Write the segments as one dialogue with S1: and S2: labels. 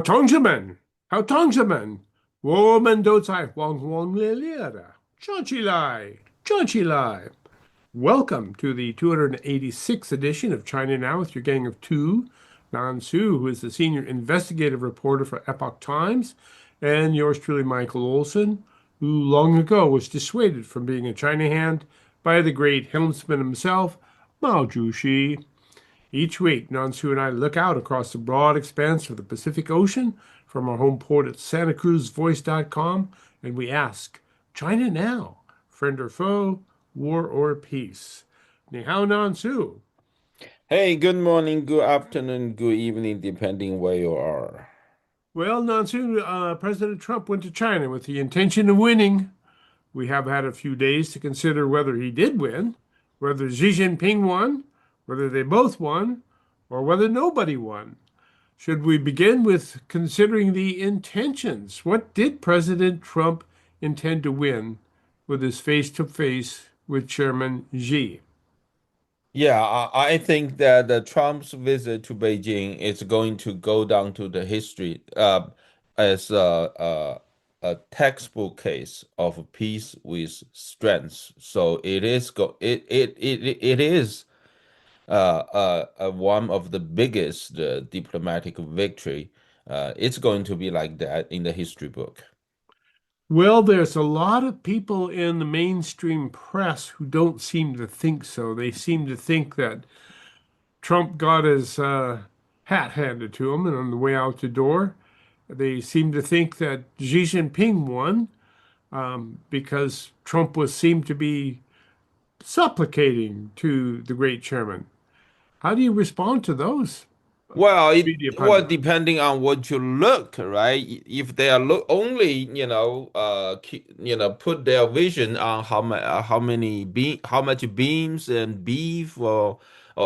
S1: 同志们，同志们，我们都在轰轰烈烈的站起来，站起来。Welcome to the 286th edition of China Now with your gang of two. Nan Su, who is the senior investigative reporter for Epoch Times, and yours truly, Michael Olson, who long ago was dissuaded from being a China hand by the great helmsman himself, Mao Zedong. Each week, Nansu and I look out across the broad expanse of the Pacific Ocean from our home port at SantaCruzVoice.com, and we ask, China now, friend or foe, war or peace? Ni hao, Nansu.
S2: Hey, good morning, good afternoon, good evening, depending where you are.
S1: Well, Nansu, President Trump went to China with the intention of winning. We have had a few days to consider whether he did win, whether Xi Jinping won, whether they both won, or whether nobody won. Should we begin with considering the intentions? What did President Trump intend to win with his face to face with Chairman Xi?
S2: Yeah, I think that Trump's visit to Beijing is going to go down to the history as a textbook case of peace with strength. So it is one of the biggest diplomatic victory. It's going to be like that in the history book.
S1: Well, there's a lot of people in the mainstream press who don't seem to think so. They seem to think that Trump got his hat handed to him, and on the way out the door, they seem to think that Xi Jinping won because Trump was seemed to be supplicating to the great chairman. How do you respond to those
S2: Well,
S1: media pundits?
S2: depending on what you look, right? If they are look only, put their vision on how much beams and beef or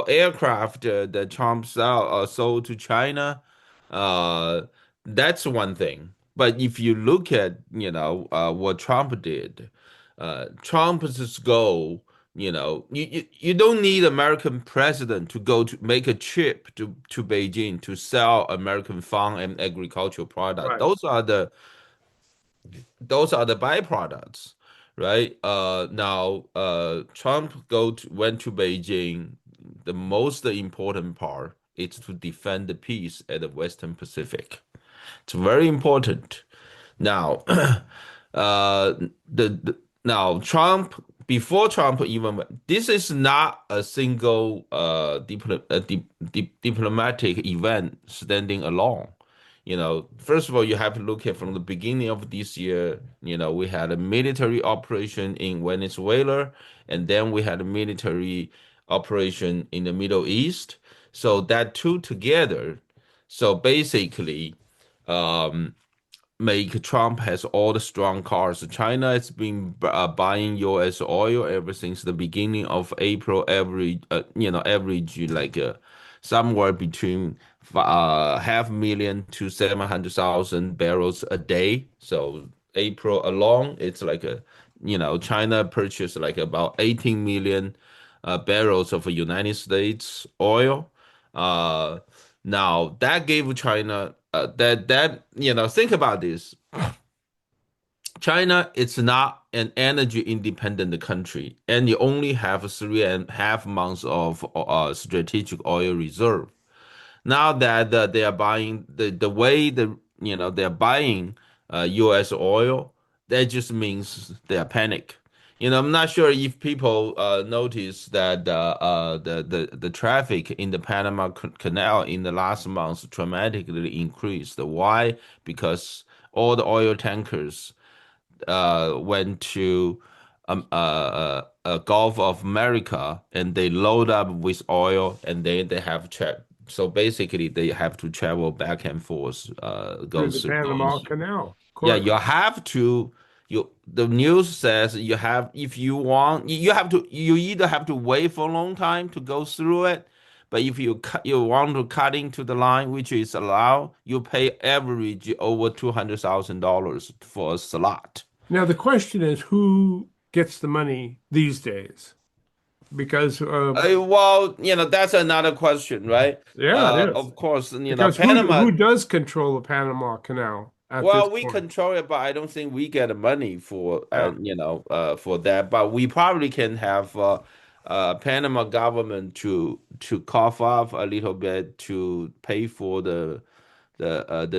S2: aircraft that Trump sold to China, uh, that's one thing. But if you look at, what Trump did, Trump's goal. You don't need American president to go to make a trip to Beijing to sell American farm and agricultural product.
S1: Right.
S2: Those are the byproducts, right? Now Trump went to Beijing. The most important part is to defend the peace at the Western Pacific. It's very important. Now, now Trump before Trump even this is not a single diplomatic event standing alone. First of all, you have to look at from the beginning of this year. We had a military operation in Venezuela, and then we had a military operation in the Middle East. So that two together. So basically, um, make Trump has all the strong cards. China has been buying U.S. oil ever since the beginning of April. Average like somewhere between 500,000 to 700,000 barrels a day. So April alone, it's like China purchased like about 18 million barrels of United States oil. Uh, Now that gave China think about this. China is not an energy independent country, and you only have 3.5 months of strategic oil reserve. Now that they are buying the way they're buying U.S. oil, that just means they are panic. I'm not sure if people notice that the traffic in the Panama Canal in the last month dramatically increased. Why? Because all the oil tankers went to Gulf of America and they load up with oil and then they have check. So basically, they have to travel back and forth,
S1: Through the Panama
S2: goes.
S1: Canal. Of
S2: Yeah,
S1: course.
S2: you have to. The news says you have if you want you have to you either have to wait for a long time to go through it, but if you want to cut into the line, which is allowed, you pay average over $200,000 for a slot.
S1: Now, the question is who gets the money these days? because
S2: Well, that's another question, right?
S1: yeah, it is.
S2: Of course,
S1: Because who
S2: Panama.
S1: does control the Panama Canal at this
S2: Well, we
S1: point?
S2: control it, but I don't think we get the money for
S1: Yeah.
S2: for that. But we probably can have Panama government to cough up a little bit to pay for the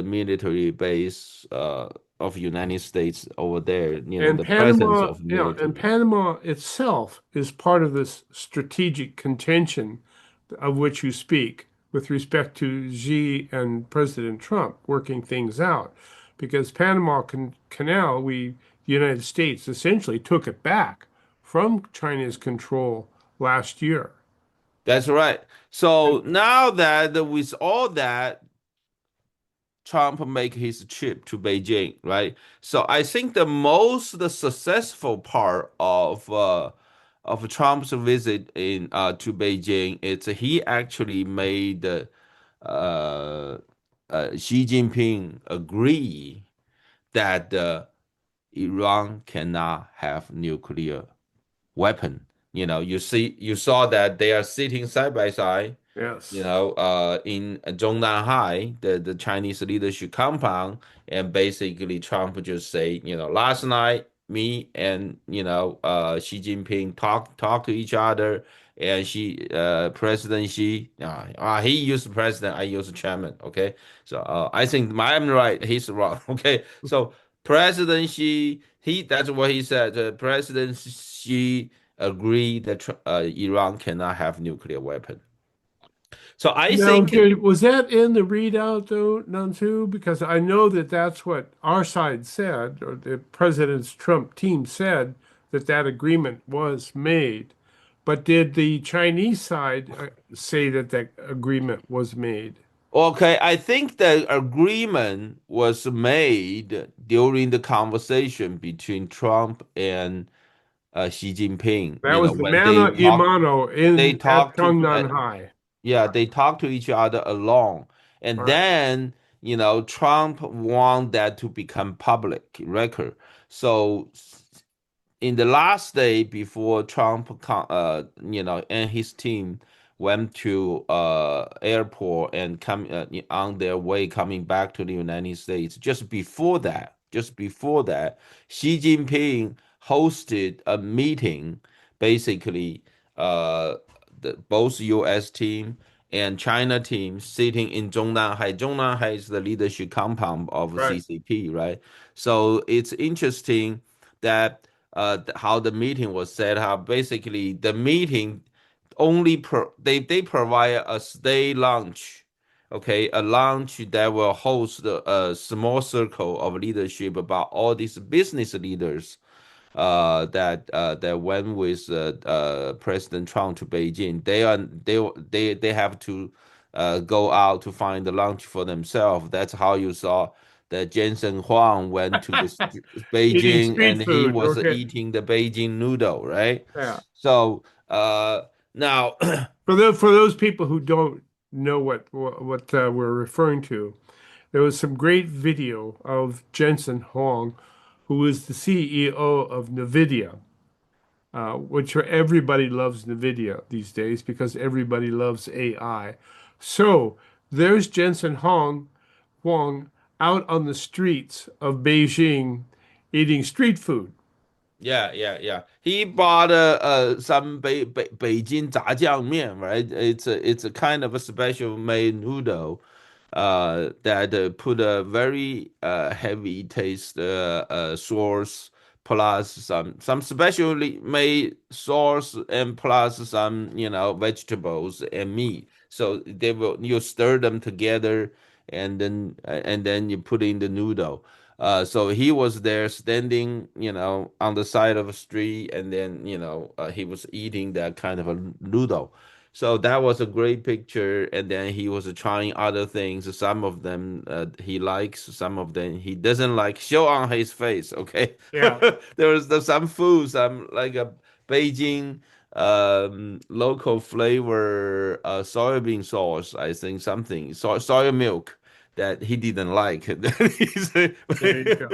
S2: military base of United States over there.
S1: And
S2: The presence
S1: Panama,
S2: of
S1: yeah, and
S2: military.
S1: Panama itself is part of this strategic contention of which you speak with respect to Xi and President Trump working things out. Because Canal, the United States essentially took it back from China's control last year.
S2: That's right. So now that with all that, Trump make his trip to Beijing, right? So I think the successful part of Trump's visit in to Beijing is he actually made Xi Jinping agree that Iran cannot have nuclear weapon. You saw that they are sitting side by side,
S1: Yes.
S2: in Zhongnanhai, the Chinese leadership compound, and basically Trump just say, last night me and Xi Jinping talk to each other, and President Xi, he used president, I use chairman, okay, so I think I'm right, he's wrong, okay, so President Xi, that's what he said. President Xi agreed that Iran cannot have nuclear weapon. So I
S1: Now,
S2: think,
S1: was that in the readout though, none too? Because I know that that's what our side said, or the President's Trump team said that that agreement was made. But did the Chinese side say that that agreement was made?
S2: okay, I think the agreement was made during the conversation between Trump and Xi Jinping.
S1: That was the
S2: When
S1: mano a mano
S2: they
S1: in at
S2: talked to,
S1: Changnan.
S2: yeah, they talk to each other alone. And
S1: Right,
S2: then, Trump want that to become public record. So in the last day before Trump, and his team went to airport and come on their way coming back to the United States. Just before that, Xi Jinping hosted a meeting, basically, uh, both U.S. team and China team sitting in Zhongnanhai. Zhongnanhai is the leadership compound of
S1: right.
S2: CCP, right? So it's interesting that how the meeting was set up. Basically, the meeting they provide a stay lunch, okay, a lunch that will host a small circle of leadership about all these business leaders that went with President Trump to Beijing. They have to go out to find the lunch for themselves. That's how you saw that Jensen Huang went to this
S1: Eating
S2: Beijing
S1: street
S2: and he
S1: food.
S2: was
S1: Okay.
S2: eating the Beijing noodle, right?
S1: Yeah.
S2: So now,
S1: For those people who don't know what we're referring to, there was some great video of Jensen Huang, who is the CEO of NVIDIA, which everybody loves NVIDIA these days because everybody loves AI. So there's Huang out on the streets of Beijing eating street food.
S2: yeah. He bought some Beijing 炸酱面, right? It's a kind of a special made noodle that put a very heavy taste sauce plus some specially made sauce and plus some vegetables and meat. So you stir them together and then you put in the noodle. So he was there standing, on the side of a street, and then, he was eating that kind of a noodle. So that was a great picture. And then he was trying other things. Some of them he likes, some of them he doesn't like. Show on his face, okay?
S1: Yeah.
S2: There was some food, some like a Beijing local flavor soybean sauce, I think something, soy milk that he didn't like.
S1: There you go.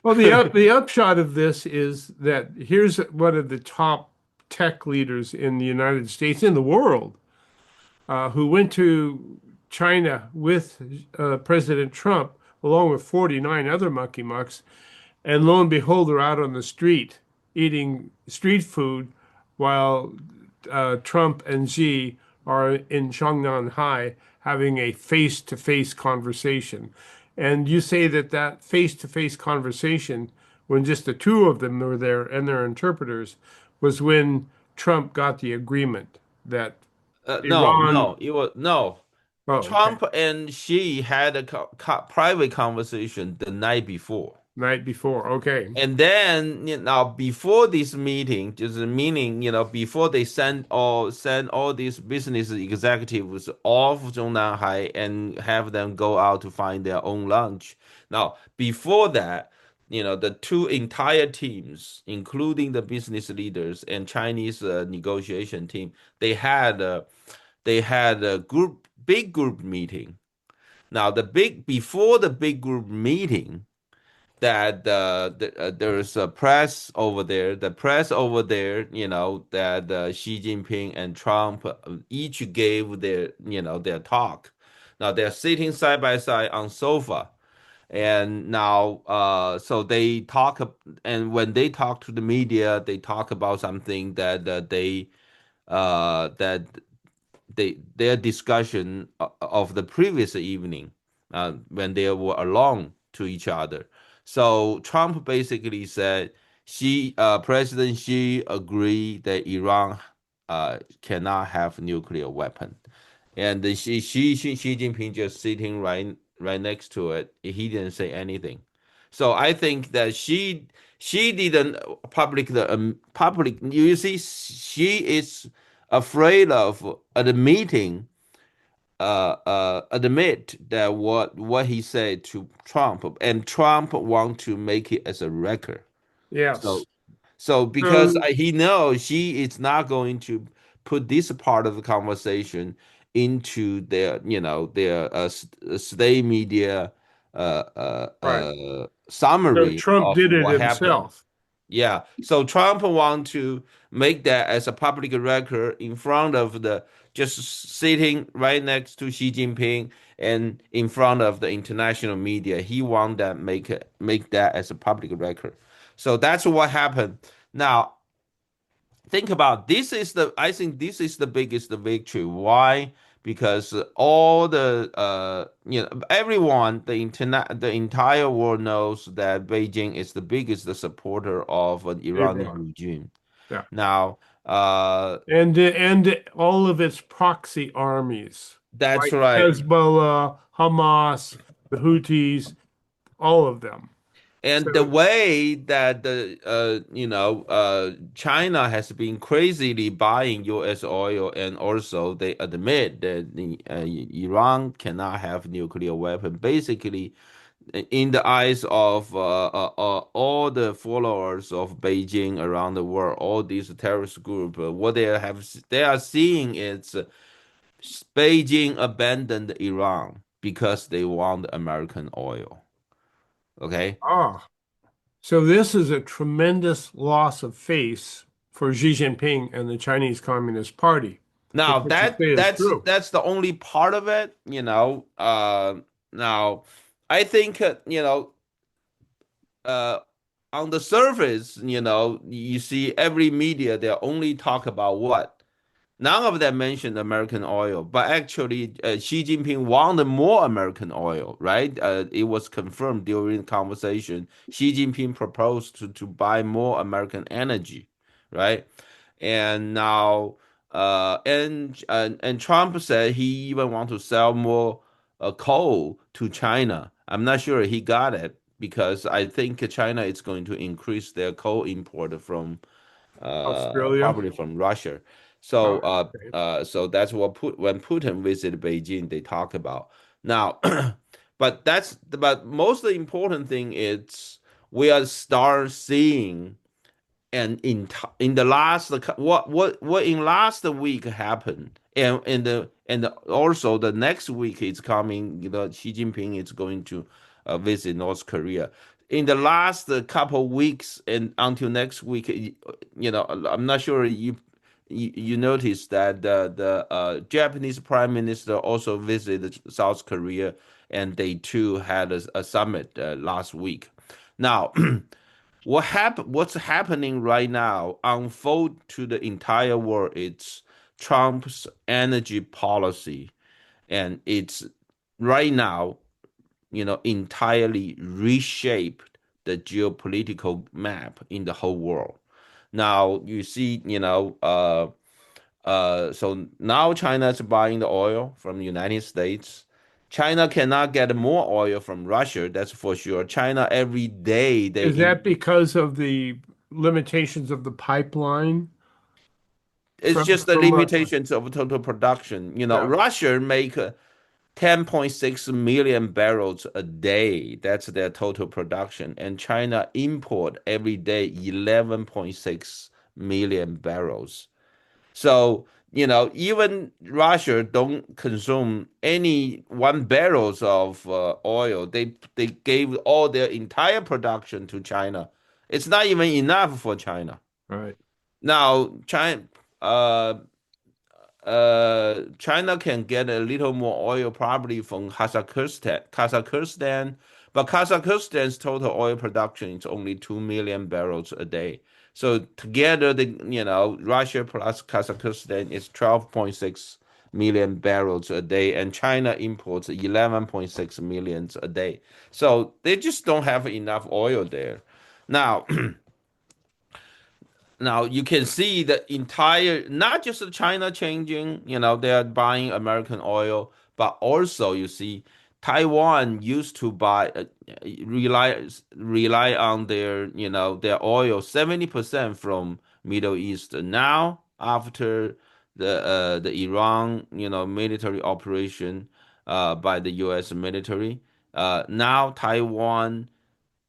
S1: Well, the upshot of this is that here's one of the top tech leaders in the United States, in the world, who went to China with President Trump, along with 49 other monkey mucks. And lo and behold, they're out on the street eating street food while Trump and Xi are in Shanghai having a face-to-face conversation. And you say that that face-to-face conversation, when just the two of them were there and their interpreters, was when Trump got the agreement that
S2: No,
S1: Iran.
S2: no, it was no.
S1: Oh, okay.
S2: Trump and Xi had a private conversation the night before.
S1: Night before. Okay.
S2: And then, before this meeting, just meaning, before they send all these business executives off Zhongnanhai and have them go out to find their own lunch. Now, before that, the two entire teams, including the business leaders and Chinese negotiation team, they had a big group meeting. Now, before the big group meeting, that there's a press over there. The press over there, that Xi Jinping and Trump each gave their talk. Now they're sitting side by side on sofa, and now so they talk, and when they talk to the media, they talk about something that their discussion of the previous evening when they were alone to each other. So Trump basically said President Xi agreed that Iran cannot have nuclear weapon, and Xi Jinping just sitting right next to it. He didn't say anything. So I think that she didn't public. You see, she is afraid of admitting admit that what he said to Trump, and Trump want to make it as a record. So
S1: Yes.
S2: so because
S1: So,
S2: he knows she is not going to put this part of the conversation into their state media
S1: right. So
S2: summary
S1: Trump
S2: of
S1: did it
S2: what happened.
S1: himself.
S2: Yeah. So Trump want to make that as a public record in front of just sitting right next to Xi Jinping and in front of the international media. He want that make that as a public record. So that's what happened. Now, think about I think this is the biggest victory. Why? Because all everyone, the entire world knows that Beijing is the biggest supporter of an Iranian
S1: Iran.
S2: regime.
S1: Yeah.
S2: Now,
S1: And all of its proxy armies,
S2: that's
S1: like
S2: right.
S1: Hezbollah, Hamas, the Houthis, all of them. So,
S2: And the way that China has been crazily buying U.S. oil, and also they admit that Iran cannot have nuclear weapon. Basically, in the eyes of all the followers of Beijing around the world, all these terrorist group, what they are seeing is Beijing abandoned Iran because they want American oil. Okay.
S1: ah, so this is a tremendous loss of face for Xi Jinping and the Chinese Communist Party, if
S2: Now
S1: what you
S2: that
S1: say is
S2: that's
S1: true.
S2: that's the only part of it. Now I think uh, on the surface, you see every media they only talk about what. None of them mentioned American oil, but actually, Xi Jinping wanted more American oil, right? It was confirmed during the conversation. Xi Jinping proposed to buy more American energy, right? And now, and Trump said he even want to sell more coal to China. I'm not sure he got it because I think China is going to increase their coal import from
S1: Australia.
S2: probably from Russia.
S1: Oh,
S2: So
S1: okay.
S2: so that's what when Putin visited Beijing, they talk about. Now, but most important thing is we are start seeing, and in the last what in last week happened, and also the next week is coming. Xi Jinping is going to visit North Korea. in the last couple weeks and until next week, I'm not sure you noticed that the Japanese Prime Minister also visited South Korea, and they too had a summit last week. Now, what's happening right now unfold to the entire world? It's Trump's energy policy, and it's right now entirely reshaped the geopolitical map in the whole world. Now you see, so now China is buying the oil from the United States. China cannot get more oil from Russia, that's for sure. China every day
S1: Is that because of the limitations of the pipeline
S2: it's just the
S1: from Russia?
S2: limitations of total production.
S1: Yeah,
S2: Russia make 10.6 million barrels a day. That's their total production. And China import every day 11.6 million barrels. So, even Russia don't consume any 1 barrels of oil. They gave all their entire production to China. It's not even enough for China.
S1: right.
S2: Now, uh, China can get a little more oil probably from Kazakhstan, but Kazakhstan's total oil production is only 2 million barrels a day. So together, Russia plus Kazakhstan is 12.6 million barrels a day, and China imports 11.6 millions a day. So they just don't have enough oil there. Now, now you can see the entire, not just China changing, they are buying American oil, but also you see Taiwan used to buy, rely on their oil 70% from Middle East. Now after the Iran military operation by the U.S. military, now Taiwan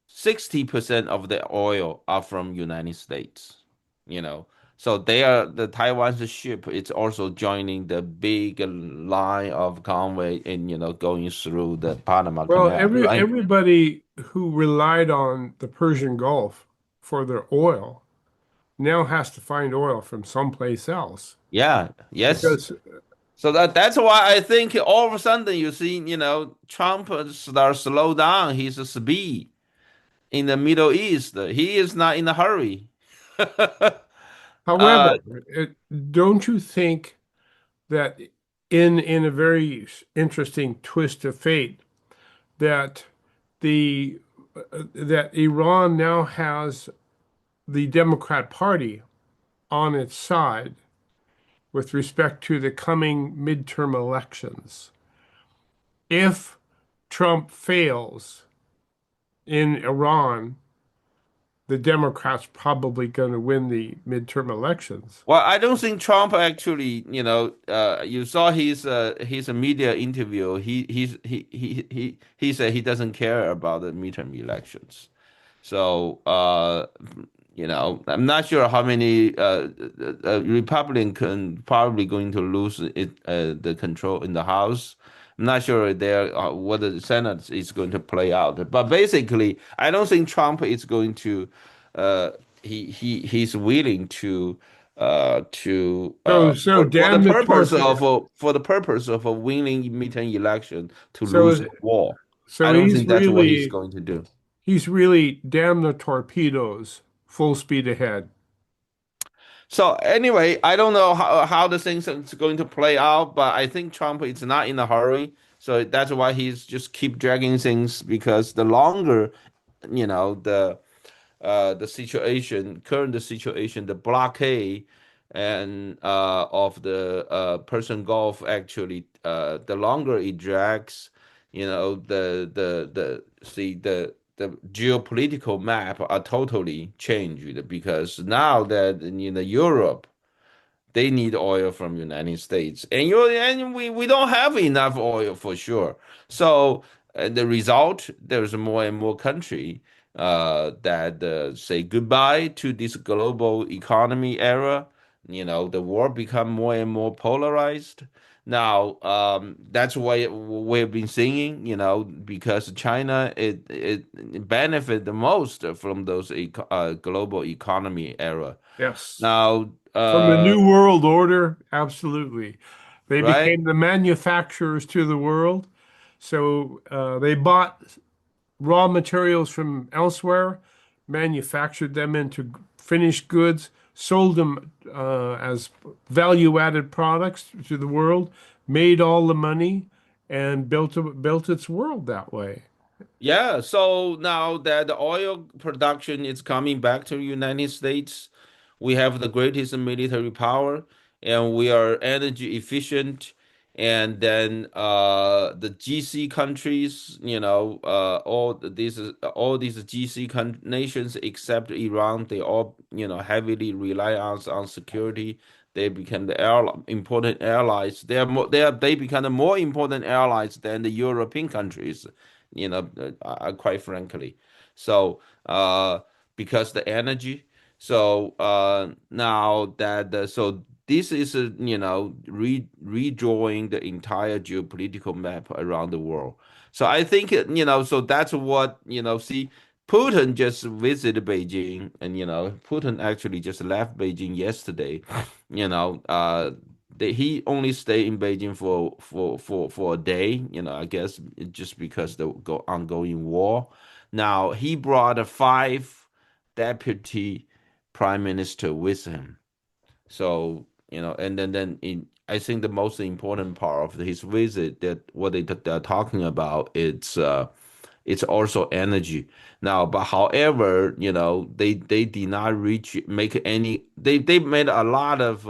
S2: 60% of the oil are from United States, you know. So the Taiwan's ship is also joining the big line of convoy and going through the Panama
S1: Well,
S2: Canal, right?
S1: everybody who relied on the Persian Gulf for their oil now has to find oil from someplace else
S2: Yeah, yes.
S1: because
S2: So that's why I think all of a sudden you see, Trump start slow down his speed in the Middle East. He is not in a hurry. Uh,
S1: however, don't you think that in a very interesting twist of fate that the that Iran now has the Democrat Party on its side with respect to the coming midterm elections. If Trump fails in Iran, the Democrats probably going to win the midterm elections.
S2: Well, I don't think Trump actually, you saw his media interview. He said he doesn't care about the midterm elections. So, I'm not sure how many Republican probably going to lose the control in the House. I'm not sure there what the Senate is going to play out. But basically, I don't think Trump is going to. Uh, he's willing to
S1: So
S2: for the
S1: damn the
S2: purpose
S1: torpedo.
S2: of a winning midterm election to
S1: So
S2: lose the war. I
S1: so
S2: don't think that's what he's going to do.
S1: he's really damn the torpedoes, full speed ahead.
S2: So anyway, I don't know how the things is going to play out, but I think Trump is not in a hurry. So that's why he's just keep dragging things because the longer, the situation, current situation, the blockade and of the Persian Gulf actually, the longer it drags, the geopolitical map are totally changed because now that Europe they need oil from United States, and we don't have enough oil for sure. So the result, there's more and more country that say goodbye to this global economy era. The world become more and more polarized. Now, that's why we've been seeing, because China it benefit the most from those global economy era.
S1: Yes.
S2: Now,
S1: From the New World Order, absolutely. They
S2: right?
S1: became the manufacturers to the world. So they bought raw materials from elsewhere, manufactured them into finished goods, sold them as value-added products to the world, made all the money, and built its world that way.
S2: Yeah, so now that the oil production is coming back to the United States, we have the greatest military power and we are energy efficient. And then the GC countries, all these GC nations except Iran, they all, heavily rely on security. They become the important allies. They become the more important allies than the European countries quite frankly. So, because the energy. So, now that so this is redrawing the entire geopolitical map around the world. So I think so that's what See, Putin just visited Beijing, and Putin actually just left Beijing yesterday. You know, uh, he only stayed in Beijing for a day. I guess just because the ongoing war. Now he brought five deputy prime minister with him. So and then I think the most important part of his visit, that what they're talking about, it's also energy. Now, but however, they did not make any. They made a lot of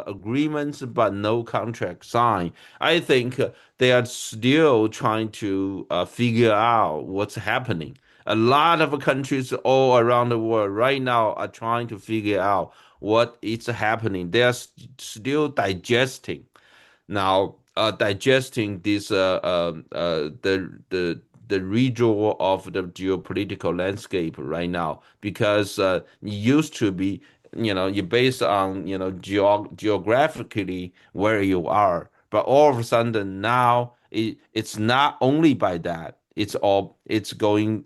S2: agreements, but no contract signed. I think they are still trying to figure out what's happening. A lot of countries all around the world right now are trying to figure out what is happening. They are still digesting now, digesting this the redraw of the geopolitical landscape right now, because it used to be, you based on geographically where you are, but all of a sudden now it's not only by that. It's going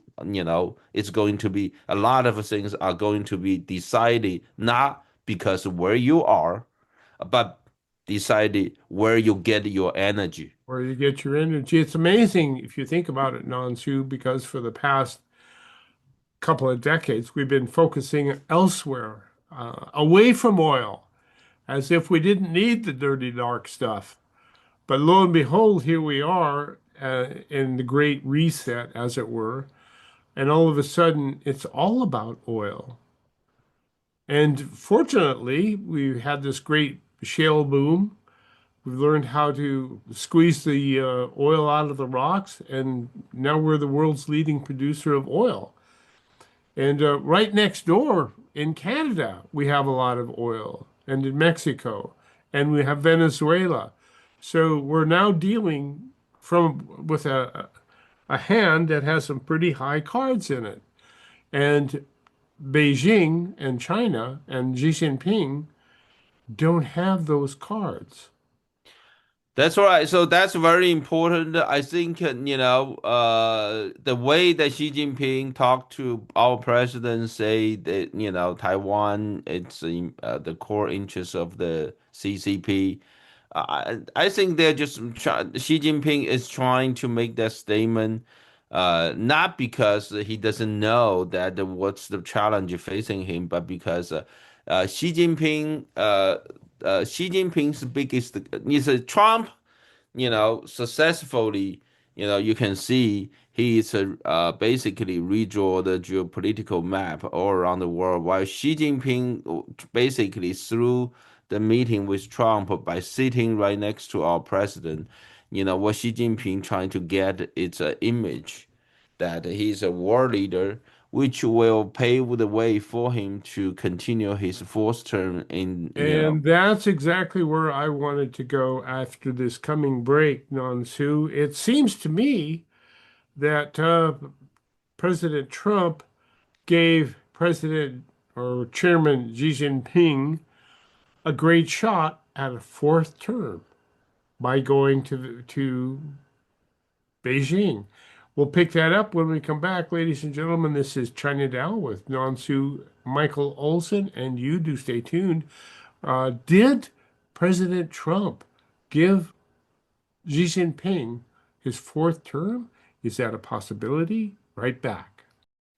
S2: to be a lot of things are going to be decided not because where you are, but decided where you get your energy.
S1: Where you get your energy. It's amazing if you think about it, Nansu, because for the past couple of decades, we've been focusing elsewhere, away from oil, as if we didn't need the dirty, dark stuff. But lo and behold, here we are in the Great Reset, as it were, and all of a sudden, it's all about oil. And fortunately, we had this great shale boom. We've learned how to squeeze the oil out of the rocks, and now we're the world's leading producer of oil. And right next door in Canada, we have a lot of oil, and in Mexico, and we have Venezuela. So we're now dealing from with a hand that has some pretty high cards in it. And Beijing and China and Xi Jinping don't have those cards.
S2: That's right. So that's very important. I think, the way that Xi Jinping talked to our president, say that, Taiwan, it's in the core interest of the CCP. I think Xi Jinping is trying to make that statement, not because he doesn't know that what's the challenge facing him, but because Xi Jinping's biggest is Trump, successfully, you can see he is basically redraw the geopolitical map all around the world, while Xi Jinping basically through the meeting with Trump by sitting right next to our president, what Xi Jinping trying to get is an image that he's a world leader, which will pave the way for him to continue his fourth term in.
S1: And that's exactly where I wanted to go after this coming break, Nansu. It seems to me that President Trump gave President or Chairman Xi Jinping a great shot at a fourth term. by going to Beijing. We'll pick that up when we come back, ladies and gentlemen. This is China Dow with Nansu Michael Olson, and you do stay tuned. Did President Trump give Xi Jinping his fourth term? Is that a possibility? Right back.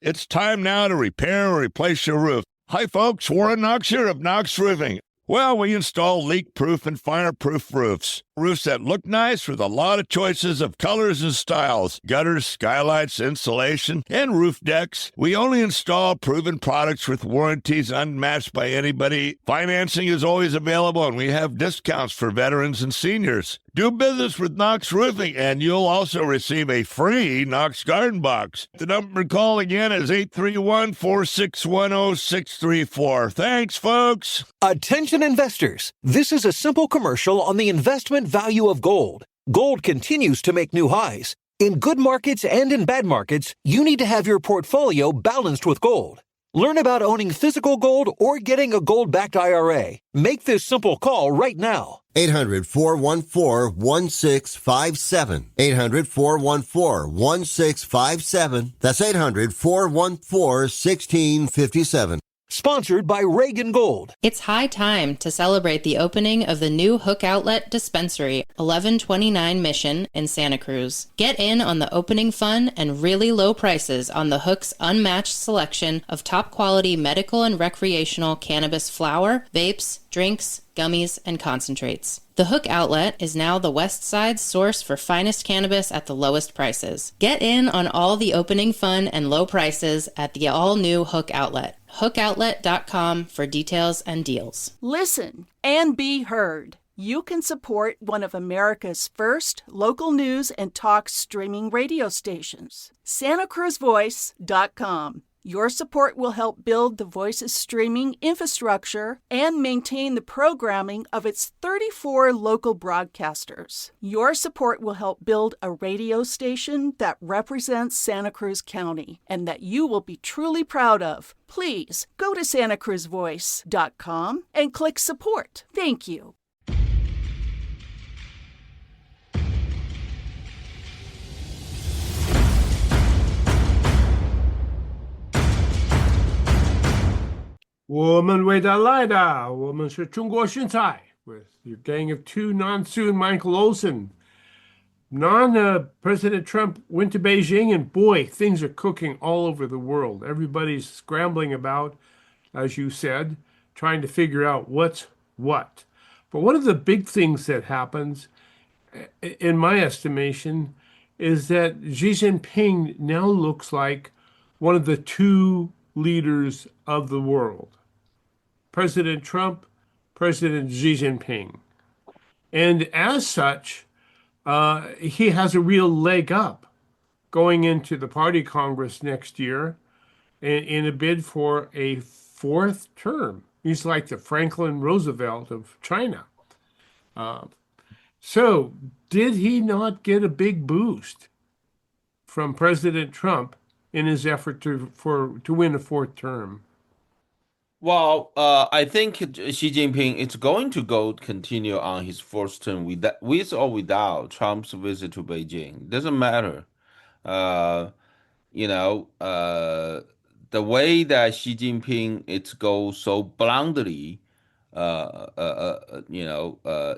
S3: It's time now to repair or replace your roof. Hi, folks. Warren Knox here of Knox Roofing. Well, we install leak-proof and fire-proof roofs. Roofs that look nice with a lot of choices of colors and styles. Gutters, skylights, insulation, and roof decks. We only install proven products with warranties unmatched by anybody. Financing is always available, and we have discounts for veterans and seniors. Do business with Knox Roofing, and you'll also receive a free Knox Garden Box. The number to call again is 831-461-0634. Thanks, folks.
S4: Attention investors. This is a simple commercial on the investment value of gold. Gold continues to make new highs. In good markets and in bad markets, you need to have your portfolio balanced with gold. Learn about owning physical gold or getting a gold-backed IRA. Make this simple call right now.
S5: 800-414-1657. 800-414-1657. That's 800-414-1657.
S4: Sponsored by Reagan Gold.
S6: It's high time to celebrate the opening of the new Hook Outlet Dispensary, 1129 Mission in Santa Cruz. Get in on the opening fun and really low prices on the Hook's unmatched selection of top-quality medical and recreational cannabis flower, vapes, drinks, gummies, and concentrates. The Hook Outlet is now the West Side's source for finest cannabis at the lowest prices. Get in on all the opening fun and low prices at the all-new Hook Outlet. HookOutlet.com for details and deals.
S7: Listen and be heard. You can support one of America's first local news and talk streaming radio stations. SantaCruzVoice.com. Your support will help build the Voice's streaming infrastructure and maintain the programming of its 34 local broadcasters. Your support will help build a radio station that represents Santa Cruz County and that you will be truly proud of. Please go to SantaCruzVoice.com and click support. Thank you.
S1: With your gang of two, Nansu and Michael Olson. President Trump went to Beijing, and boy, things are cooking all over the world. Everybody's scrambling about, as you said, trying to figure out what's what. But one of the big things that happens, in my estimation, is that Xi Jinping now looks like one of the two leaders of the world. President Trump, President Xi Jinping. And as such, he has a real leg up going into the Party Congress next year in a bid for a fourth term. He's like the Franklin Roosevelt of China. So did he not get a big boost from President Trump in his effort to win a fourth term?
S2: Well, I think Xi Jinping is going to continue on his fourth term with or without Trump's visit to Beijing. Doesn't matter. Uh, the way that Xi Jinping it goes so blindly,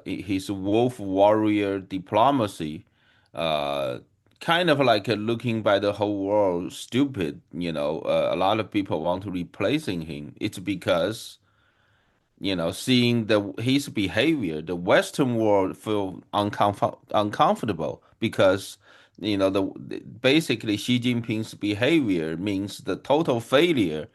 S2: his wolf warrior diplomacy, uh, kind of like looking by the whole world stupid. A lot of people want to replacing him. It's because seeing his behavior, the Western world feel uncomfortable because basically Xi Jinping's behavior means the total failure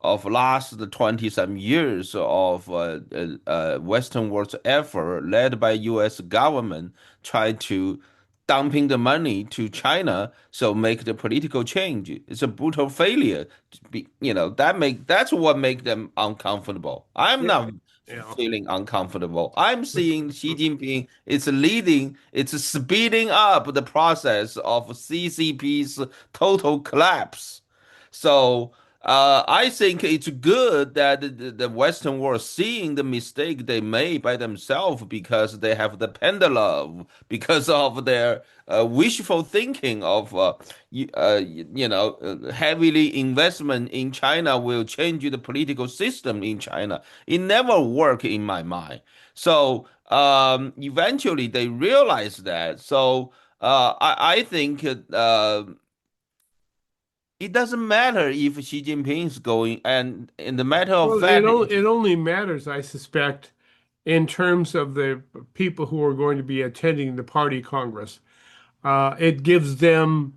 S2: of last 20 some years of Western world's effort led by U.S. government try to dumping the money to China, so make the political change. It's a brutal failure. That's what make them uncomfortable. I'm not
S1: Yeah.
S2: feeling uncomfortable. I'm seeing Xi Jinping is leading, it's speeding up the process of CCP's total collapse. So I think it's good that the Western world seeing the mistake they made by themselves because they have the pendulum, because of their wishful thinking of heavily investment in China will change the political system in China. It never worked in my mind. So eventually they realized that. So I think it doesn't matter if Xi Jinping is going, and in the matter of
S1: Well,
S2: fact,
S1: it only matters, I suspect, in terms of the people who are going to be attending the party congress. It gives them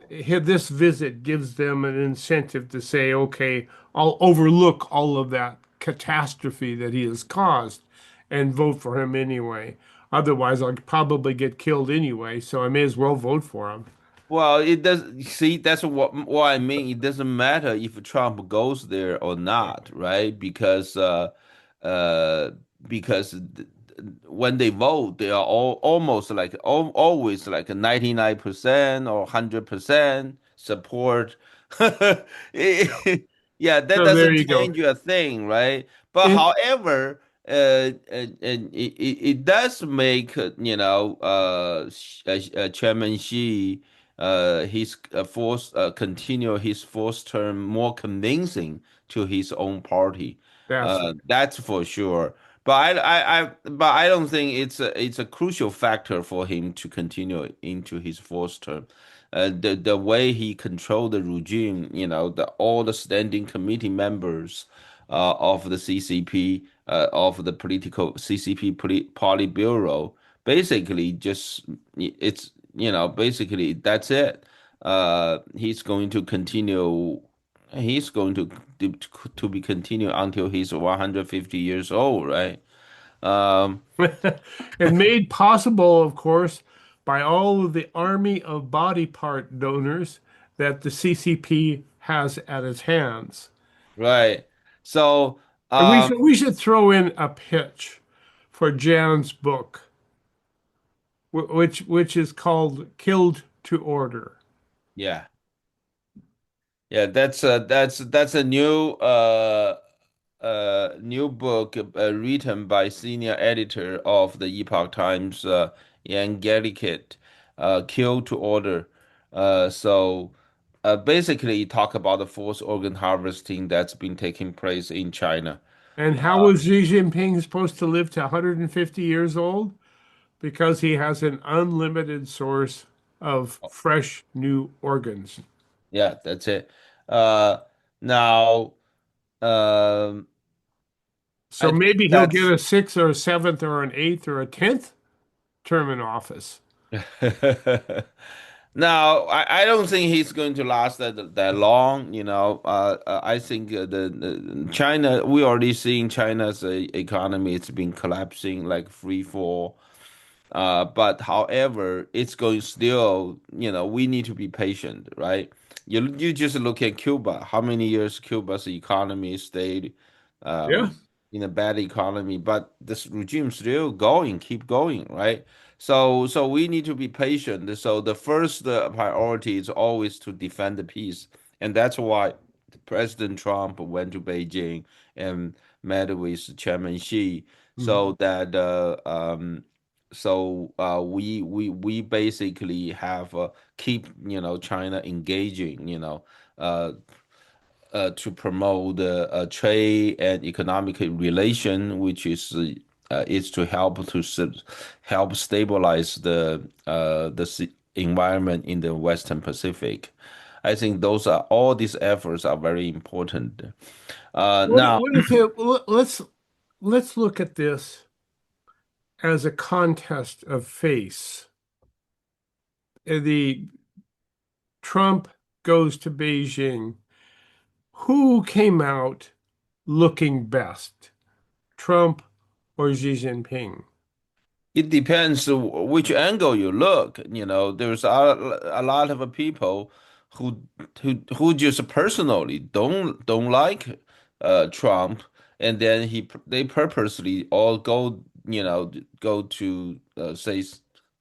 S1: this visit gives them an incentive to say, okay, I'll overlook all of that catastrophe that he has caused and vote for him anyway. Otherwise, I'll probably get killed anyway, so I may as well vote for him.
S2: well, it does. See, that's what I mean. It doesn't matter if Trump goes there or not, right? Uh, because when they vote, they are all almost like always like a 99% or 100% support. Yeah, that
S1: So there
S2: doesn't
S1: you go.
S2: change a thing, right? But
S1: In
S2: however, it does make Chairman Xi his force continue his fourth term more convincing to his own party.
S1: that's
S2: That's for sure. But I don't think it's a crucial factor for him to continue into his fourth term. The way he controlled the regime, all the standing committee members of the CCP, of the political CCP Politburo, basically just it's basically that's it. He's going to continue. He's going to be continued until he's 150 years old, right? Um,
S1: and made possible, of course, by all of the army of body part donors that the CCP has at its hands.
S2: right. So,
S1: And
S2: um,
S1: we should throw in a pitch for Jan's book, which is called "Killed to Order."
S2: yeah, yeah. That's a new book written by senior editor of the Epoch Times, Ian Gallicat, Kill to Order. Basically, talk about the forced organ harvesting that's been taking place in China.
S1: And how is Xi Jinping supposed to live to 150 years old? Because he has an unlimited source of fresh new organs.
S2: Yeah, that's it. Uh, Now, um,
S1: So
S2: I think
S1: maybe he'll get
S2: that's
S1: a sixth or a seventh or an eighth or a tenth term in office.
S2: now, I don't think he's going to last that long. I think the China, we already seeing China's economy. It's been collapsing like free fall. But however, it's going still, we need to be patient, right? You just look at Cuba. How many years Cuba's economy stayed
S1: Yeah.
S2: in a bad economy, but this regime still going, keep going, right? So we need to be patient. So the first priority is always to defend the peace, and that's why President Trump went to Beijing and met with Chairman Xi,
S1: Mhm.
S2: so that we basically have keep China engaging uh, to promote trade and economic relation, which is to help stabilize the environment in the Western Pacific. I think all these efforts are very important. Now,
S1: What if it, let's look at this as a contest of face. The Trump goes to Beijing. Who came out looking best, Trump or Xi Jinping?
S2: it depends which angle you look. There's a lot of people who who just personally don't like Trump, and then they purposely all go to say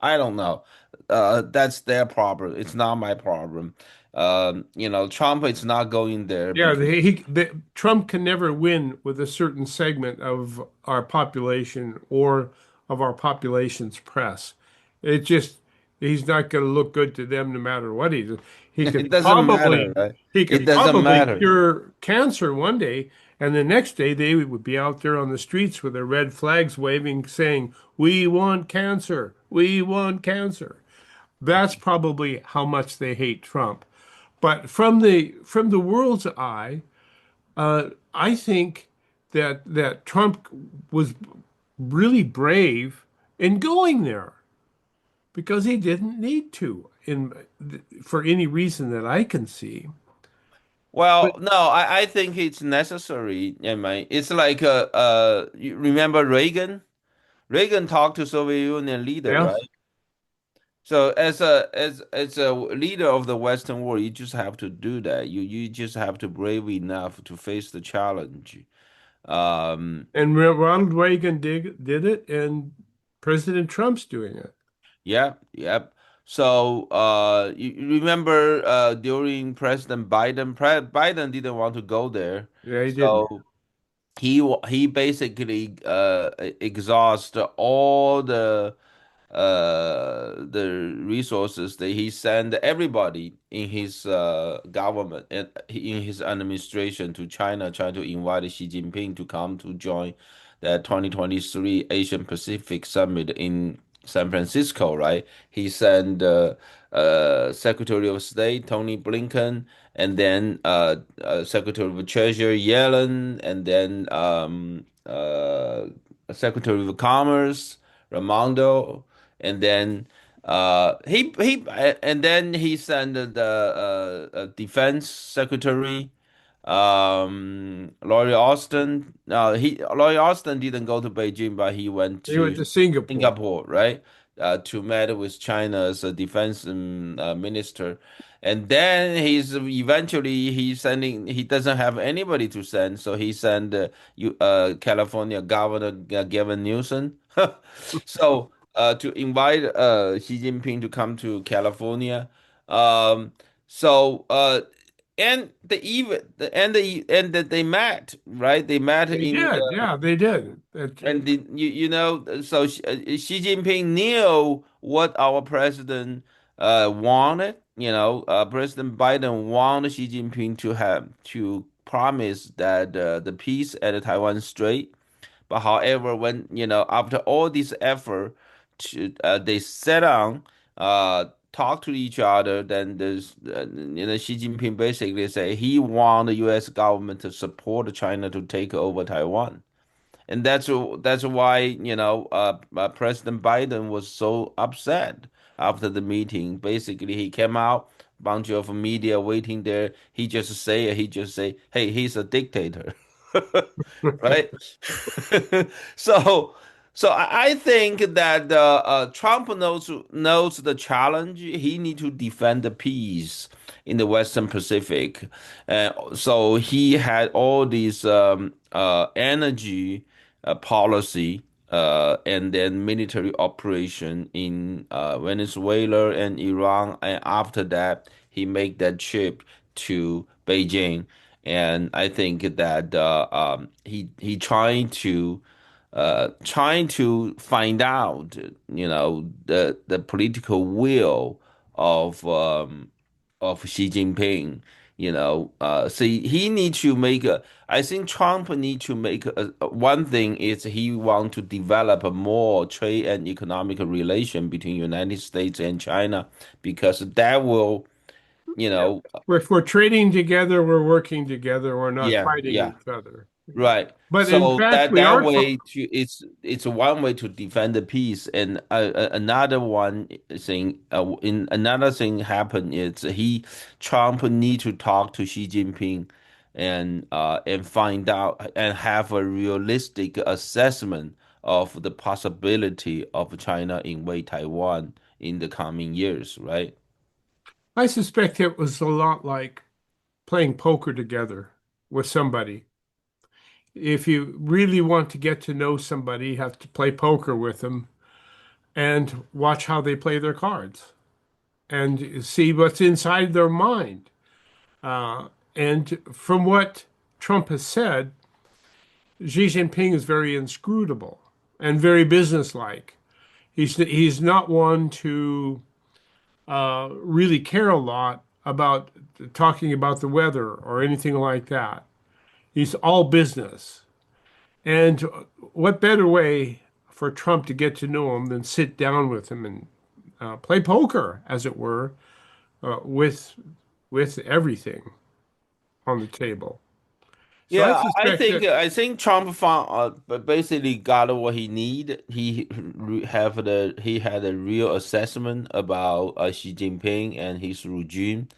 S2: I don't know. That's their problem. It's not my problem. Trump is not going there
S1: Yeah,
S2: because
S1: Trump can never win with a certain segment of our population or of our population's press. It just he's not going to look good to them no matter what he does. He
S2: it
S1: could
S2: doesn't matter,
S1: probably
S2: right?
S1: he
S2: It
S1: could
S2: doesn't
S1: probably
S2: matter.
S1: cure cancer one day, and the next day they would be out there on the streets with their red flags waving, saying, "We want cancer. We want cancer." That's probably how much they hate Trump. But from the world's eye, I think that Trump was really brave in going there because he didn't need to in for any reason that I can see. But
S2: Well, no, I think it's necessary. It's like you remember Reagan? Reagan talked to Soviet Union leader,
S1: yeah,
S2: right? So as a leader of the Western world, you just have to do that. You just have to brave enough to face the challenge. Um,
S1: and Ronald Reagan did it, and President Trump's doing it.
S2: yeah, yep. So you remember during President Biden didn't want to go there.
S1: Yeah, he didn't.
S2: So he basically exhaust all the resources that he sent everybody in his government and in his administration to China, trying to invite Xi Jinping to come to join the 2023 Asian Pacific Summit in San Francisco, right? He sent Secretary of State Tony Blinken, and then Secretary of Treasury Yellen, and then Secretary of Commerce Raimondo, and then he sent Defense Secretary Lloyd Austin. Lloyd Austin didn't go to Beijing, but he went
S1: He went
S2: to
S1: to Singapore.
S2: Singapore, right? To meet with China's defense minister. And then he doesn't have anybody to send, so he sent California Governor Gavin Newsom. So to invite Xi Jinping to come to California. Um, so and they met, right? They met
S1: They
S2: in
S1: did. Yeah, they did.
S2: and so Xi Jinping knew what our president wanted. President Biden wanted Xi Jinping to promise that the peace at the Taiwan Strait. But however, when after all this effort, they sat down, talk to each other. Then Xi Jinping basically say he want the U.S. government to support China to take over Taiwan. And that's why President Biden was so upset after the meeting. Basically, he came out, bunch of media waiting there. He just say, "Hey, he's a dictator," right? So, so I think that Trump knows the challenge. He need to defend the peace in the Western Pacific, so he had all these energy policy and then military operation in Venezuela and Iran, and after that he made that trip to Beijing, and I think that he trying to find out the political will of Xi Jinping. See, he needs to make a. I think Trump need to make one thing is he want to develop a more trade and economic relation between United States and China because that will, you
S1: Yeah.
S2: know,
S1: If we're trading together, we're working together, we're not
S2: yeah,
S1: fighting
S2: yeah.
S1: each other.
S2: Right.
S1: But in
S2: So
S1: fact,
S2: that
S1: we
S2: that
S1: are.
S2: way to it's one way to defend the peace, and another one thing in another thing happened is Trump need to talk to Xi Jinping and find out and have a realistic assessment of the possibility of China invade Taiwan in the coming years, right?
S1: I suspect it was a lot like playing poker together with somebody. If you really want to get to know somebody, you have to play poker with them and watch how they play their cards. and see what's inside their mind. And from what Trump has said, Xi Jinping is very inscrutable and very businesslike. He's not one to really care a lot about talking about the weather or anything like that. He's all business. And what better way for Trump to get to know him than sit down with him and play poker, as it were, with everything on the table. So I
S2: Yeah,
S1: suspect that,
S2: I think Trump found basically got what he need. He had a real assessment about Xi Jinping and his regime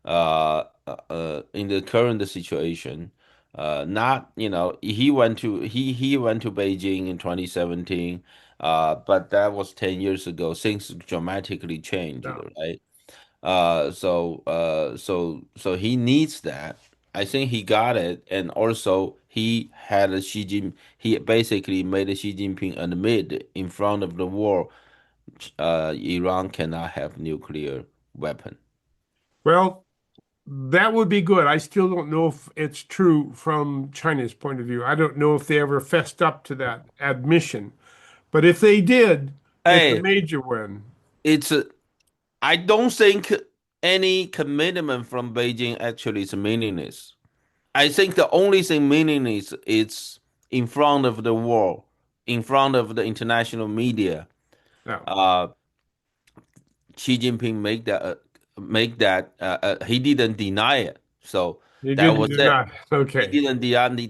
S2: in the current situation. Not, he went to Beijing in 2017, but that was 10 years ago. Things dramatically changed,
S1: no.
S2: right? So he needs that. I think he got it, and also he basically made Xi Jinping admit in front of the world, Iran cannot have nuclear weapon.
S1: Well, that would be good. I still don't know if it's true from China's point of view. I don't know if they ever fessed up to that admission. But if they did, it's a
S2: Hey,
S1: major win.
S2: it's a, I don't think any commitment from Beijing actually is meaningless. I think the only thing meaningless is in front of the world, in front of the international media.
S1: No,
S2: Uh, Xi Jinping make that he didn't deny it. So
S1: he
S2: that
S1: didn't
S2: was
S1: do
S2: it.
S1: that.
S2: He
S1: Okay.
S2: didn't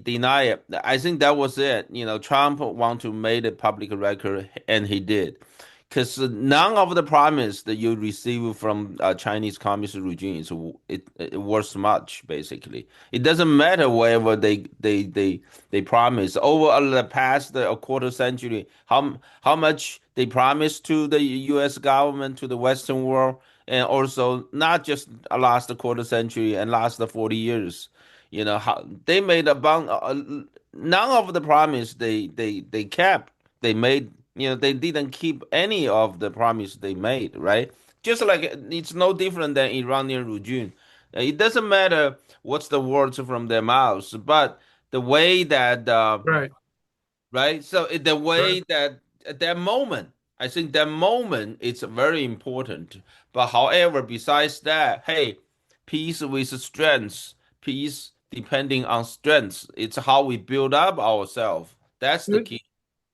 S2: deny it. I think that was it. Trump want to make a public record, and he did. Because none of the promise that you receive from Chinese communist regime it worth much. Basically, it doesn't matter whatever they promise over the past a quarter century. How much they promised to the U.S. government, to the Western world, and also not just last quarter century and last 40 years. How they made none of the promise they kept. They made, they didn't keep any of the promise they made, right? Just like it's no different than Iranian regime. It doesn't matter what's the words from their mouths, but the way that
S1: Right.
S2: right? So the
S1: Right.
S2: way that at that moment, I think that moment is very important. But however, besides that, hey, peace with strength, peace depending on strength. It's how we build up ourselves. That's the key.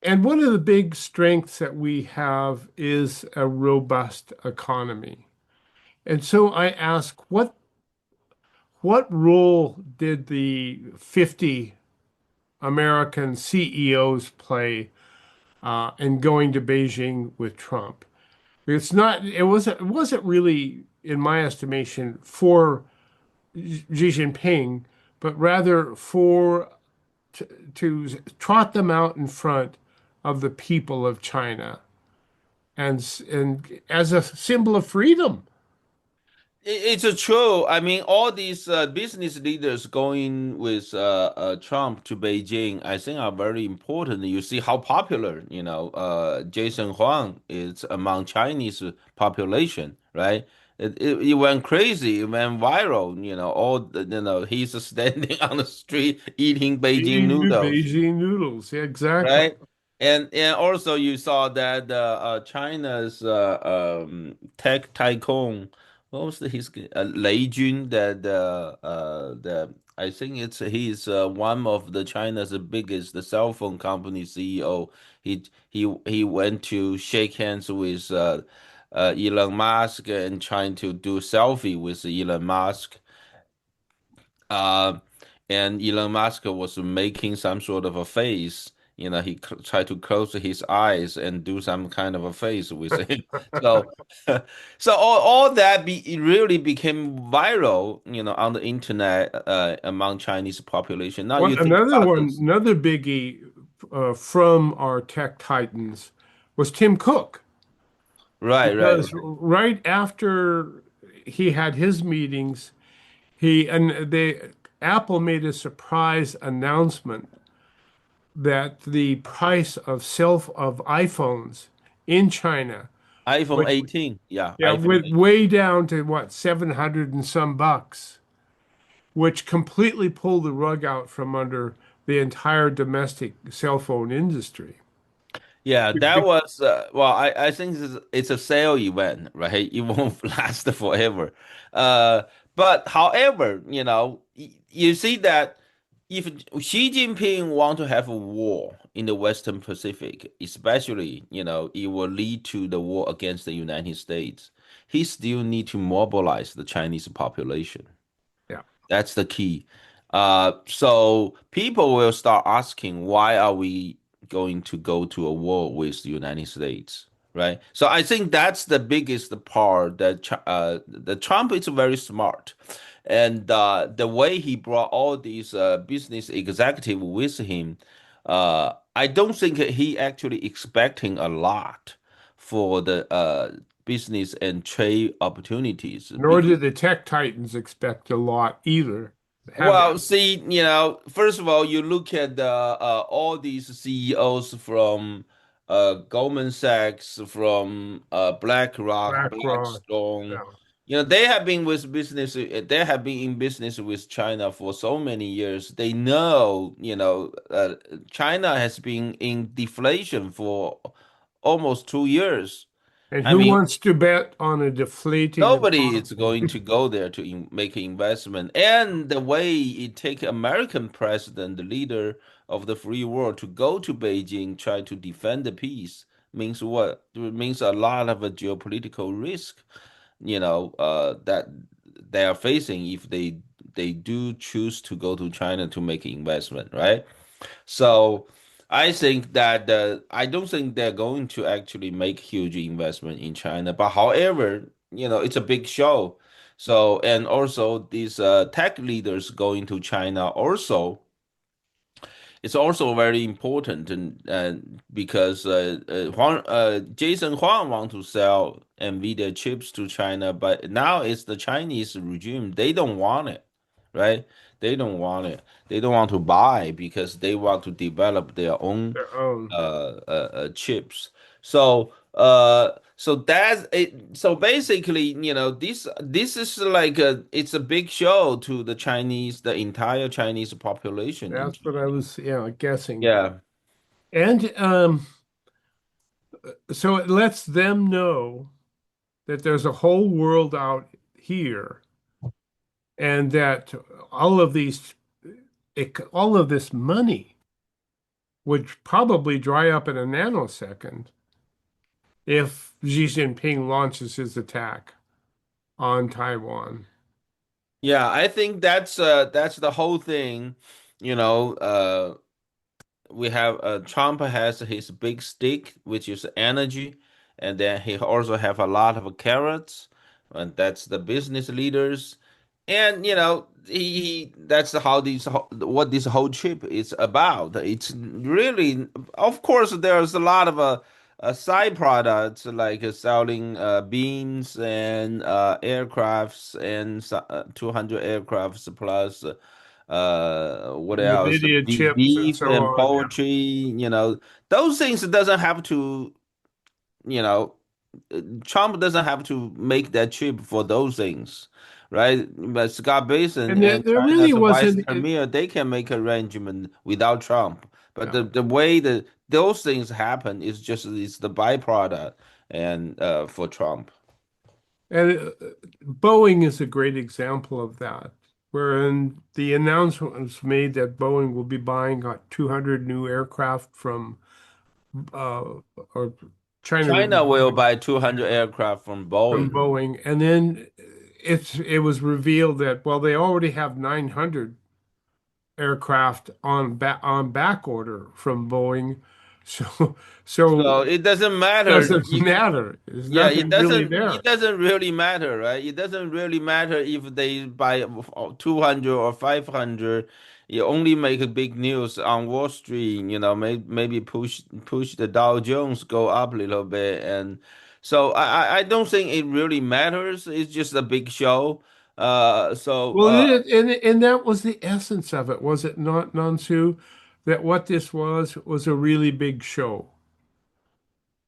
S1: And one of the big strengths that we have is a robust economy. And so I ask, what role did the 50 American CEOs play in going to Beijing with Trump? It wasn't really, in my estimation, for Xi Jinping, but rather to trot them out in front of the people of China and as a symbol of freedom.
S2: It's a true. I mean, all these business leaders going with Trump to Beijing, I think are very important. You see how popular, Jason Huang is among Chinese population, right? It went crazy, it went viral. He's standing on the street eating Beijing
S1: Eating new
S2: noodles.
S1: Beijing noodles. Yeah, exactly.
S2: Right. And also you saw that China's tech tycoon, what was his Lei Jun, that the I think he's one of the China's biggest the cell phone company CEO. He went to shake hands with Elon Musk and trying to do selfie with Elon Musk. Uh, and Elon Musk was making some sort of a face. He tried to close his eyes and do some kind of a face with it. So, so all that it really became viral, on the internet among Chinese population. Now
S1: One
S2: you think
S1: another
S2: about
S1: one,
S2: this,
S1: another biggie from our tech titans was Tim Cook,
S2: right, right,
S1: because right after he had his meetings, he and they Apple made a surprise announcement that the price of iPhones in China
S2: iPhone
S1: which
S2: 18. Yeah,
S1: yeah,
S2: iPhone
S1: went way down to what, 700 and some bucks, which completely pulled the rug out from under the entire domestic cell phone industry.
S2: Yeah, that was well, I think it's a sale event, right? It won't last forever. Uh, but however, you see that if Xi Jinping want to have a war in the Western Pacific, especially, it will lead to the war against the United States. He still need to mobilize the Chinese population.
S1: Yeah.
S2: That's the key. So people will start asking, why are we going to go to a war with the United States, right? So I think that's the biggest part that the Trump is very smart, and the way he brought all these business executive with him, I don't think he actually expecting a lot for the business and trade opportunities
S1: Nor
S2: because
S1: did the tech titans expect a lot either. Have
S2: well, see, first of all, you look at all these CEOs from Goldman Sachs, from BlackRock,
S1: BlackRock.
S2: Blackstone.
S1: Yeah.
S2: They have been with business. They have been in business with China for so many years. They know, China has been in deflation for almost 2 years.
S1: And
S2: I
S1: who
S2: mean,
S1: wants to bet on a deflating
S2: nobody is
S1: economy?
S2: going to go there to make an investment. And the way it take American president, the leader of the free world, to go to Beijing, try to defend the peace means what? It means a lot of a geopolitical risk, that they are facing if they do choose to go to China to make investment, right? So I think that I don't think they're going to actually make huge investment in China. But however, it's a big show. So and also these tech leaders going to China also it's also very important and because Jason Huang want to sell Nvidia chips to China, but now it's the Chinese regime. They don't want it, right? They don't want it. They don't want to buy because they want to develop their own
S1: Their own.
S2: chips. So that's it. So basically, this is like it's a big show to the entire Chinese population in
S1: That's what I
S2: China.
S1: was, yeah, guessing.
S2: Yeah.
S1: And so it lets them know that there's a whole world out here and that all of these, all of this money would probably dry up in a nanosecond if Xi Jinping launches his attack on Taiwan.
S2: Yeah, I think that's the whole thing. You know, we have Trump has his big stick, which is energy, and then he also have a lot of carrots, and that's the business leaders, and that's how what this whole trip is about. It's really, of course, there's a lot of side products like selling beans and aircrafts and 200 aircrafts plus what else?
S1: NVIDIA chips and
S2: Beef
S1: so
S2: and
S1: on. Yeah.
S2: poultry, those things doesn't have to, you know, Trump doesn't have to make that trip for those things, right? But Scott Basin
S1: And
S2: and
S1: there really
S2: China's vice
S1: wasn't,
S2: premier, they can make arrangement without Trump. But
S1: yeah.
S2: the way that those things happen is just it's the byproduct and for Trump.
S1: And Boeing is a great example of that, wherein the announcement was made that Boeing will be buying 200 new aircraft from, or China will be
S2: China will
S1: buying
S2: buy 200 aircraft from
S1: from
S2: Boeing.
S1: Boeing. And then it was revealed that, well, they already have 900 aircraft on back order from Boeing. So,
S2: So
S1: so
S2: it doesn't
S1: it
S2: matter.
S1: doesn't matter. There's
S2: Yeah, it
S1: nothing really
S2: doesn't it
S1: there.
S2: doesn't really matter, right? It doesn't really matter if they buy 200 or 500. You only make a big news on Wall Street, maybe push the Dow Jones go up a little bit. And so I don't think it really matters. It's just a big show. So
S1: Well, and that was the essence of it, was it not, Nansu? That what this was a really big show.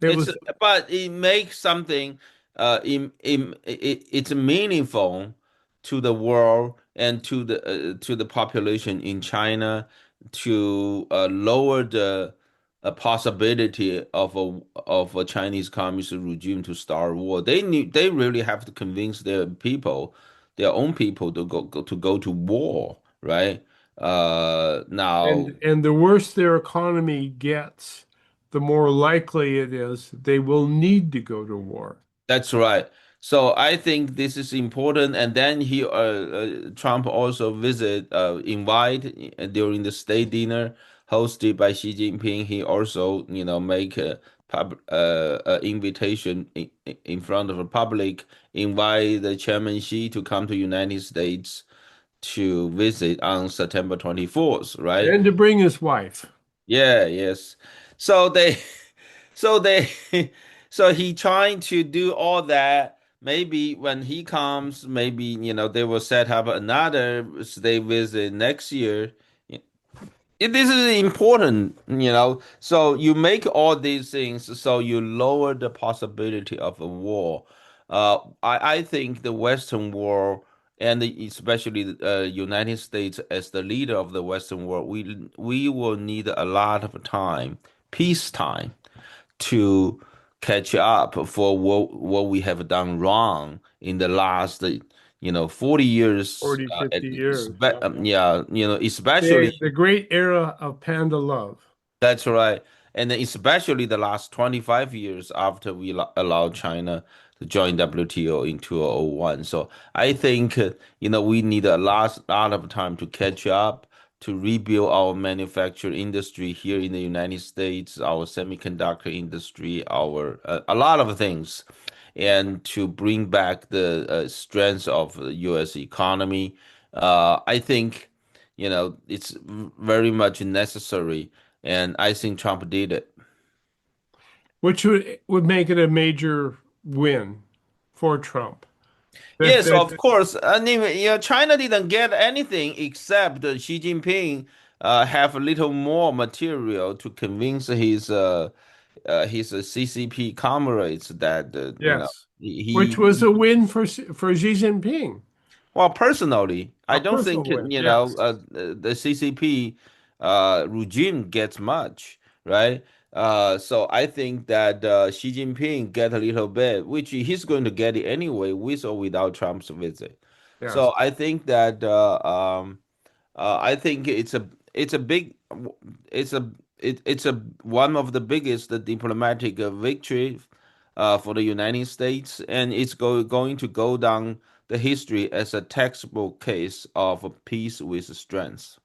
S1: It
S2: It's
S1: was,
S2: but it makes something it's meaningful to the world and to the population in China to lower the possibility of a Chinese communist regime to start war. They really have to convince their people, their own people to go to war, right? Now
S1: and the worse their economy gets, the more likely it is they will need to go to war.
S2: That's right. So I think this is important. And then Trump also invite during the state dinner hosted by Xi Jinping. He also, make a invitation in front of the public, invite the Chairman Xi to come to United States to visit on September 24th, right?
S1: And to bring his wife.
S2: Yeah, yes. So they, so they, so he trying to do all that. Maybe when he comes, maybe they will set up another state visit next year. This is important, So you make all these things, so you lower the possibility of a war. I think the Western world and especially the United States as the leader of the Western world, we will need a lot of time, peace time, to catch up for what we have done wrong in the last 40 years
S1: 40, 50 years.
S2: yeah, especially
S1: The great era of panda love.
S2: that's right. And then especially the last 25 years after we allowed China to join WTO in 2001. So I think, we need lot of time to catch up, to rebuild our manufacturing industry here in the United States, our semiconductor industry, a lot of things, and to bring back the strength of the U.S. economy. I think, it's very much necessary, and I think Trump did it.
S1: Which would make it a major win for Trump.
S2: Yes, of
S1: That
S2: course. I mean, China didn't get anything except Xi Jinping have a little more material to convince his CCP comrades that
S1: yes, which was
S2: he
S1: a win for Xi Jinping,
S2: well, personally, I
S1: a
S2: don't
S1: personal
S2: think
S1: win. Yes,
S2: the CCP regime gets much, right? So I think that Xi Jinping get a little bit, which he's going to get it anyway, with or without Trump's visit.
S1: yes.
S2: So I think it's a big it's a it's a one of the biggest diplomatic victory for the United States, and it's going to go down the history as a textbook case of peace with strength.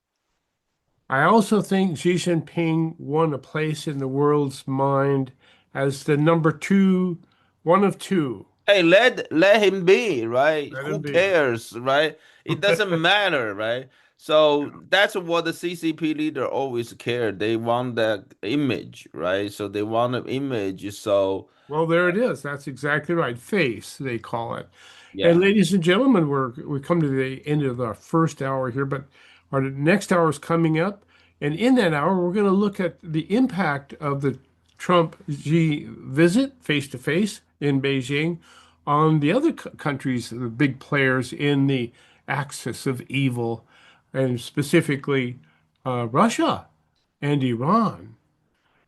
S1: I also think Xi Jinping won a place in the world's mind as the number two, one of two.
S2: Hey, let him be, right?
S1: Let him
S2: Who
S1: be.
S2: cares, right? It doesn't matter, right? So that's what the CCP leader always cared. They want that image, right? So they want an image. So
S1: Well, there it is. That's exactly right. Face, they call it. And
S2: yeah.
S1: ladies and gentlemen, we come to the end of our first hour here, but our next hour is coming up. And in that hour, we're going to look at the impact of the Trump Xi visit face to face in Beijing on the other countries, the big players in the axis of evil, and specifically Russia and Iran.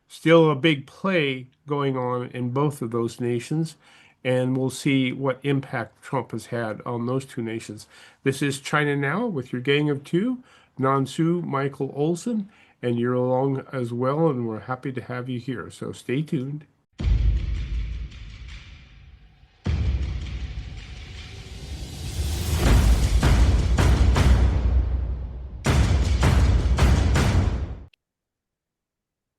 S1: Still a big play going on in both of those nations, and we'll see what impact Trump has had on those two nations. This is China Now with your gang of two, Nansu, Michael Olson, and you're along as well, and we're happy to have you here. So stay tuned.